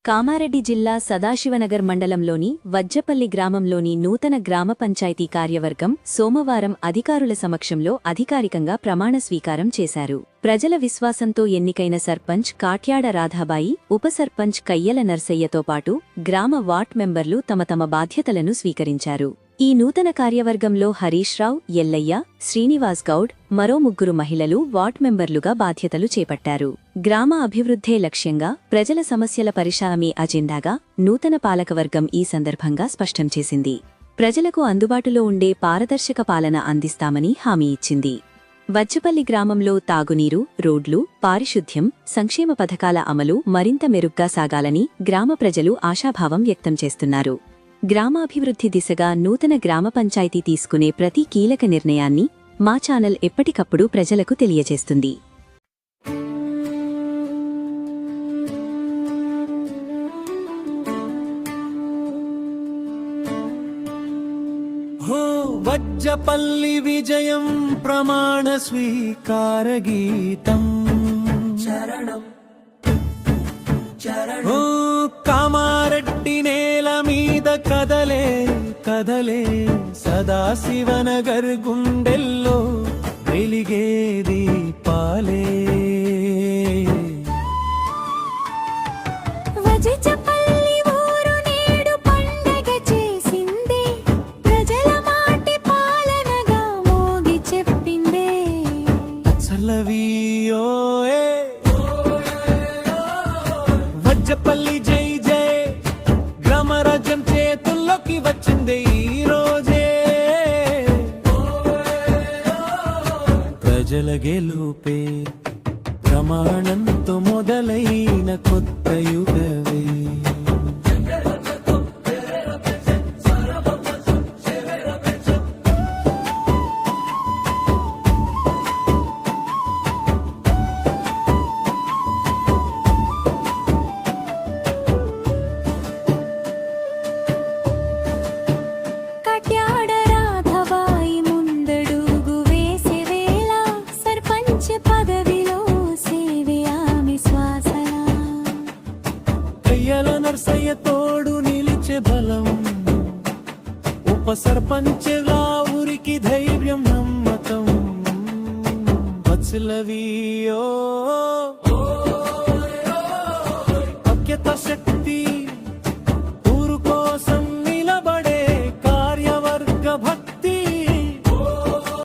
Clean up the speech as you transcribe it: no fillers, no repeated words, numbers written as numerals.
కామారెడ్డి జిల్లా సదాశివనగర్ మండలంలోని వజ్జపల్లి గ్రామంలోని నూతన గ్రామ పంచాయతీ కార్యవర్గం సోమవారం అధికారుల సమక్షంలో అధికారికంగా ప్రమాణ స్వీకారం చేశారు. ప్రజల విశ్వాసంతో ఎన్నికైన సర్పంచ్ కాట్యాడ రాధాబాయి, ఉప సర్పంచ్ కయ్యల నర్సయ్యతో పాటు గ్రామ వార్డ్ మెంబర్లు తమ తమ బాధ్యతలను స్వీకరించారు. ఈ నూతన కార్యవర్గంలో హరీష్ రావు, ఎల్లయ్య, శ్రీనివాస్ గౌడ్, మరో ముగ్గురు మహిళలు వార్డ్ మెంబర్లుగా బాధ్యతలు చేపట్టారు. గ్రామ అభివృద్ధే లక్ష్యంగా ప్రజల సమస్యల పరిష్కారమే అజెండాగా నూతన పాలకవర్గం ఈ సందర్భంగా స్పష్టం చేసింది. ప్రజలకు అందుబాటులో ఉండే పారదర్శక పాలన అందిస్తామని హామీ ఇచ్చింది. వజ్జపల్లి గ్రామంలో తాగునీరు, రోడ్లు, పారిశుద్ధ్యం, సంక్షేమ పథకాల అమలు మరింత మెరుగ్గా సాగాలని గ్రామ ప్రజలు ఆశాభావం వ్యక్తం చేస్తున్నారు. గ్రామాభివృద్ధి దిశగా నూతన గ్రామ పంచాయతీ తీసుకునే ప్రతి కీలక నిర్ణయాన్ని మా ఛానల్ ఎప్పటికప్పుడు ప్రజలకు తెలియజేస్తుంది. వజ్జపల్లి విజయం ప్రమాణ స్వీకార గీతం చరణం కామారెడ్డి నేల మీద కదలే కదలే సదాశివనగర్ గుండెల్లో వెలిగేది పాలే. వజ్జపల్లి జై జై, గ్రామరాజ్యం చేతుల్లోకి వచ్చింది ఈ రోజే. ప్రజల గెలుపే ప్రమాణంతో మొదలైన కొత్త యుగవే. కయ్యల నర్సయ్య తోడు నిలిచే బలం, ఉప సర్పంచ్గా ఊరికి ధైర్యం నమ్మకం. వత్సలవియో అఖ్యత శక్తి ఊరు కోసం నిలబడే కార్యవర్గ భక్తి.